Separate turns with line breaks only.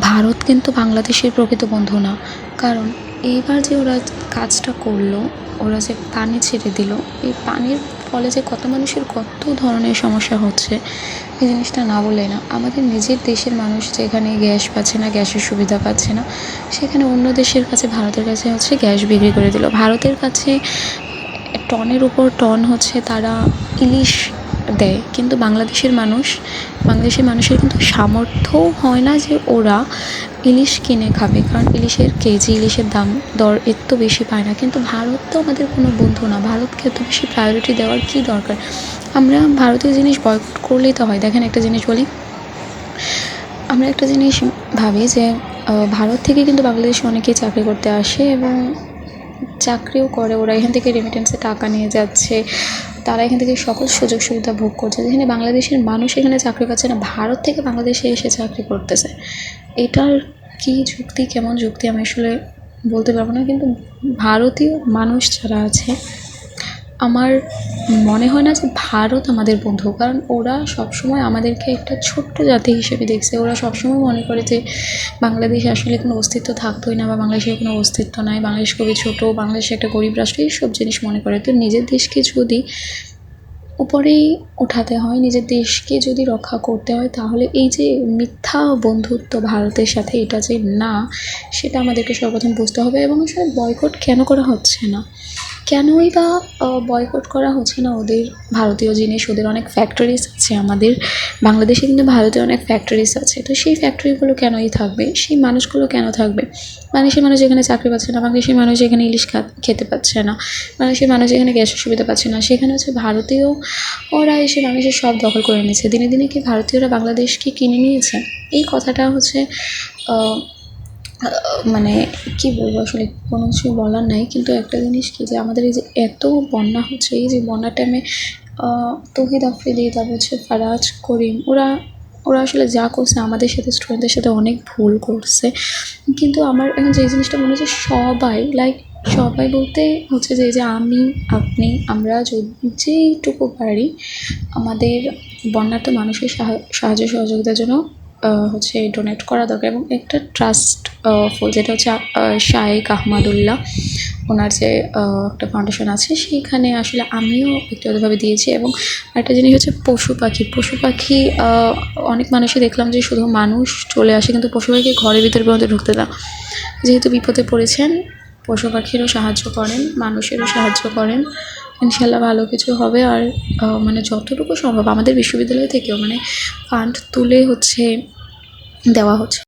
ভারত কিন্তু বাংলাদেশের প্রকৃত বন্ধু না। কারণ এইবার যে ওরা কাজটা করলো, ওরা যে পানি ছেড়ে দিল, এই পানির ফলে যে কত মানুষের কত ধরনের সমস্যা হচ্ছে, এই জিনিসটা না বললেই না। আমাদের নিজের দেশের মানুষ যেখানে গ্যাস পাচ্ছে না, গ্যাসের সুবিধা পাচ্ছে না, সেখানে অন্য দেশের কাছে, ভারতের কাছে হচ্ছে গ্যাস বিক্রি করে দিল। ভারতের কাছে টনের উপর টন হচ্ছে তারা ইলিশ দেয়, কিন্তু বাংলাদেশের মানুষের কিন্তু সামর্থ্যও হয় না যে ওরা ইলিশ কিনে খাবে, কারণ ইলিশের কেজি, ইলিশের দাম দর এত বেশি পায় না। কিন্তু ভারত তো আমাদের কোনো বন্ধু না, ভারতকে এত বেশি প্রায়োরিটি দেওয়ার কী দরকার? আমরা ভারতীয় জিনিস বয়কট করলেই তো হয়। দেখেন, একটা জিনিস বলি, আমরা একটা জিনিস ভাবি যে ভারত থেকে কিন্তু বাংলাদেশে অনেকেই চাকরি করতে আসে এবং চাকরিও করে, ওরা এখান থেকে রেমিটেন্সে টাকা নিয়ে যাচ্ছে, তারা এখান থেকে সকল সুযোগ সুবিধা ভোগ করছে, যেখানে বাংলাদেশের মানুষ এখানে চাকরি পাচ্ছে না, ভারত থেকে বাংলাদেশে এসে চাকরি করতেছে। এটার কী যুক্তি, কেমন যুক্তি আমি আসলে বলতে পারবো না, কিন্তু ভারতীয় মানুষ যারা আছে, আমার মনে হয় না যে ভারত আমাদের বন্ধু। কারণ ওরা সবসময় আমাদেরকে একটা ছোট্ট জাতি হিসেবে দেখছে। ওরা সবসময় মনে করে যে বাংলাদেশে আসলে কোনো অস্তিত্ব থাকতোই না, বা বাংলাদেশের কোনো অস্তিত্ব নাই, বাংলাদেশ খুবই ছোটো, বাংলাদেশ একটা গরিব রাষ্ট্র, এইসব জিনিস মনে করে। তো নিজের দেশকে যদি উপরেই ওঠাতে হয়, নিজের দেশকে যদি রক্ষা করতে হয়, তাহলে এই যে মিথ্যা বন্ধুত্ব ভারতের সাথে, এটা যে না, সেটা আমাদেরকে সর্বপ্রথম বুঝতে হবে। এবং আসলে বয়কট কেন করা হচ্ছে না, কেনই বা বয়কট করা হচ্ছে না? ওদের ভারতীয় জিনিস, ওদের অনেক ফ্যাক্টরিজ আছে। আমাদের বাংলাদেশে কিন্তু ভারতীয় অনেক ফ্যাক্টরিজ আছে, তো সেই ফ্যাক্টরিগুলো কেনই থাকবে, সেই মানুষগুলো কেন থাকবে? বাংলাদেশের মানুষ এখানে চাকরি পাচ্ছে না, বাংলাদেশের মানুষ এখানে ইলিশ খেতে পাচ্ছে না, বাংলাদেশের মানুষ এখানে গ্যাসের সুবিধা পাচ্ছে না, সেখানে হচ্ছে ভারতীয় ওরা এসে বাংলাদেশের সব দখল করে নিয়েছে। দিনে দিনে কি ভারতীয়রা বাংলাদেশকে কিনে নিয়েছে? এই কথাটা হচ্ছে মানে কি বলবো, আসলে কোনো কিছু বলার নাই। কিন্তু একটা জিনিস কি, যে আমাদের এই যে এত বন্যা হচ্ছে, এই যে বন্যার টাইমে তৌহিদ আফ্রিদি, তারপর হচ্ছে ফারাজ করিম, ওরা ওরা আসলে যা করছে আমাদের সাথে, স্টুডেন্টদের সাথে অনেক ভুল করছে। কিন্তু আমার এখন যে জিনিসটা মনে হচ্ছে, সবাই বলতে হচ্ছে যে আমি, আপনি, আমরা যেইটুকু পারি আমাদের বন্যার্ত মানুষের সাহায্য সহযোগিতার জন্য হচ্ছে ডোনেট করা দরকার। এবং একটা ট্রাস্ট ফুল, যেটা হচ্ছে শায়েখ আহমদুল্লাহ, ওনার যে একটা ফাউন্ডেশন আছে, সেইখানে আসলে আমিও ব্যক্তিগতভাবে দিয়েছি। এবং একটা জিনিস হচ্ছে পশু পাখি অনেক মানুষই দেখলাম যে শুধু মানুষ চলে আসে, কিন্তু পশু পাখি ঘরের ভিতরে পর্যন্ত ঢুকতে দেয়। যেহেতু বিপদে পড়েছেন, পশু পাখিরও সাহায্য করেন, মানুষেরও সাহায্য করেন, ইনশাল্লাহ ভালো কিছু হবে। আর মানে যতটুকু সম্ভব আমাদের বিশ্ববিদ্যালয় থেকেও মানে ফান্ড তুলে হচ্ছে দেওয়া হচ্ছে।